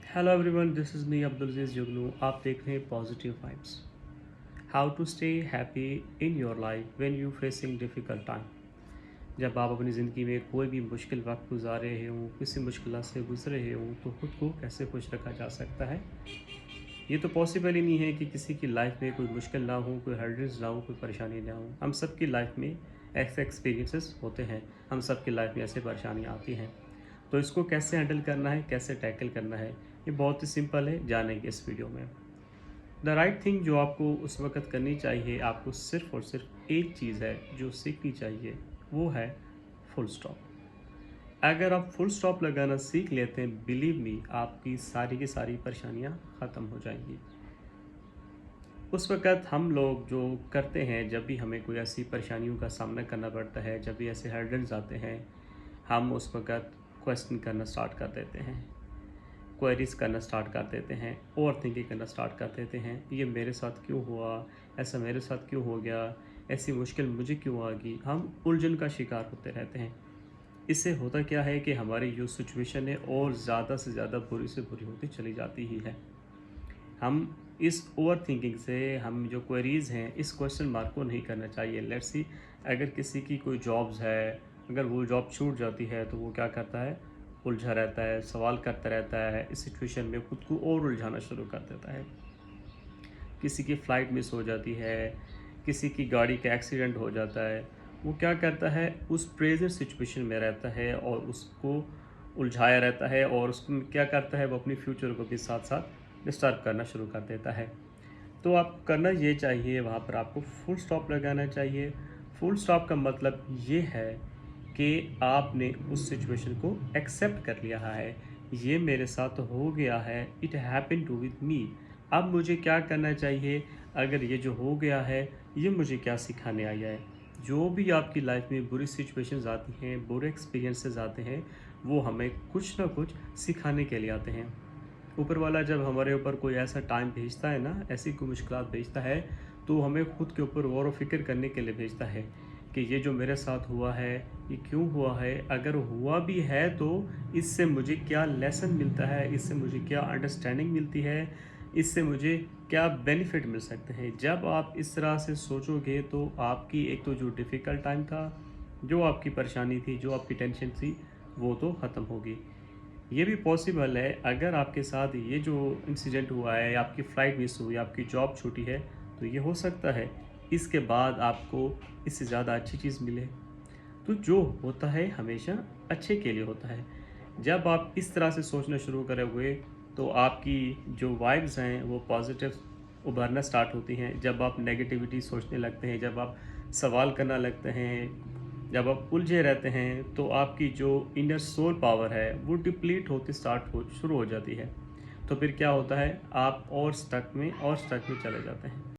Hello everyone, this is me Abdul Aziz Jugnu. आप देख रहे हैं positive vibes. How to stay happy in your life when you facing difficult time. जब आप अपनी ज़िंदगी में कोई भी मुश्किल वक्त गुजार रहे हों, किसी मुश्किल से गुजर रहे हों, तो खुद को कैसे खुश रखा जा सकता है। ये तो पॉसिबल ही नहीं है कि किसी की लाइफ में कोई मुश्किल ना हो, कोई हर्डल्स ना हो, कोई परेशानी ना हो। हम सब की लाइफ में ऐसे एक्सपीरियंसेस होते हैं, हम सब की लाइफ में ऐसे परेशानियाँ आती हैं। तो इसको कैसे हैंडल करना है, कैसे टैकल करना है, ये बहुत ही सिंपल है, जानेंगे इस वीडियो में। द राइट थिंग जो आपको उस वक़्त करनी चाहिए, आपको सिर्फ़ और सिर्फ़ एक चीज़ है जो सीखनी चाहिए, वो है फुल स्टॉप। अगर आप फुल स्टॉप लगाना सीख लेते हैं, बिलीव मी, आपकी सारी की सारी परेशानियाँ ख़त्म हो जाएँगी। उस वक़्त हम लोग जो करते हैं, जब भी हमें कोई ऐसी परेशानियों का सामना करना पड़ता है, जब भी ऐसे हर्डल्स आते हैं, हम उस वक़्त क्वेश्चन करना स्टार्ट कर देते हैं, क्वेरीज करना स्टार्ट कर देते हैं, ओवर थिंकिंग करना स्टार्ट कर देते हैं। ये मेरे साथ क्यों हुआ? ऐसा मेरे साथ क्यों हो गया? ऐसी मुश्किल मुझे क्यों आ गई? हम उलझन का शिकार होते रहते हैं। इससे होता क्या है कि हमारी जो सिचुएशन है और ज़्यादा से ज़्यादा बुरी से बुरी होती चली जाती ही है। हम इस ओवर थिंकिंग से हम जो क्वेरीज़ हैं, इस क्वेश्चन मार्क को नहीं करना चाहिए। लेट्स सी, अगर किसी की कोई जॉब्स है, अगर वो जॉब छूट जाती है तो वो क्या करता है, उलझा रहता है, सवाल करता रहता है, इस सिचुएशन में खुद को और उलझाना शुरू कर देता है। किसी की फ़्लाइट मिस हो जाती है, किसी की गाड़ी का एक्सीडेंट हो जाता है, वो क्या करता है, उस प्रेज़ेंट सिचुएशन में रहता है और उसको उलझाया रहता है और उसको क्या करता है, वो अपनी फ्यूचर को भी साथ-साथ डिस्टर्ब करना शुरू कर देता है। तो आप करना ये चाहिए, वहाँ पर आपको फुल स्टॉप लगाना चाहिए। फुल स्टॉप का मतलब ये है कि आपने उस सिचुएशन को एक्सेप्ट कर लिया है। ये मेरे साथ हो गया है, it happened to with me. अब मुझे क्या करना चाहिए? अगर ये जो हो गया है, ये मुझे क्या सिखाने आया है? जो भी आपकी लाइफ में बुरी सिचुएशंस आती हैं, बुरे एक्सपीरियंसेस आते हैं, वो हमें कुछ ना कुछ सिखाने के लिए आते हैं। ऊपर वाला जब हमारे ऊपर कोई ऐसा टाइम भेजता है ना, ऐसी कोई मुश्किलात भेजता है, तो हमें खुद के ऊपर गौर व फ़िक्र करने के लिए भेजता है कि ये जो मेरे साथ हुआ है, ये क्यों हुआ है? अगर हुआ भी है तो इससे मुझे क्या लेसन मिलता है? इससे मुझे क्या अंडरस्टैंडिंग मिलती है? इससे मुझे क्या बेनिफिट मिल सकते हैं? जब आप इस तरह से सोचोगे तो आपकी एक तो जो डिफ़िकल्ट टाइम था, जो आपकी परेशानी थी, जो आपकी टेंशन थी, वो तो ख़त्म होगी। ये भी पॉसिबल है, अगर आपके साथ ये जो इंसिडेंट हुआ है, आपकी फ़्लाइट मिस हुई, आपकी जॉब छूटी है, तो ये हो सकता है इसके बाद आपको इससे ज़्यादा अच्छी चीज़ मिले। तो जो होता है हमेशा अच्छे के लिए होता है। जब आप इस तरह से सोचना शुरू करोगे, तो आपकी जो वाइब्स हैं वो पॉजिटिव उभरना स्टार्ट होती हैं। जब आप नेगेटिविटी सोचने लगते हैं, जब आप सवाल करना लगते हैं, जब आप उलझे रहते हैं, तो आपकी जो इनर सोल पावर है वो डिप्लीट होती स्टार्ट हो शुरू हो जाती है। तो फिर क्या होता है, आप और स्टक में चले जाते हैं।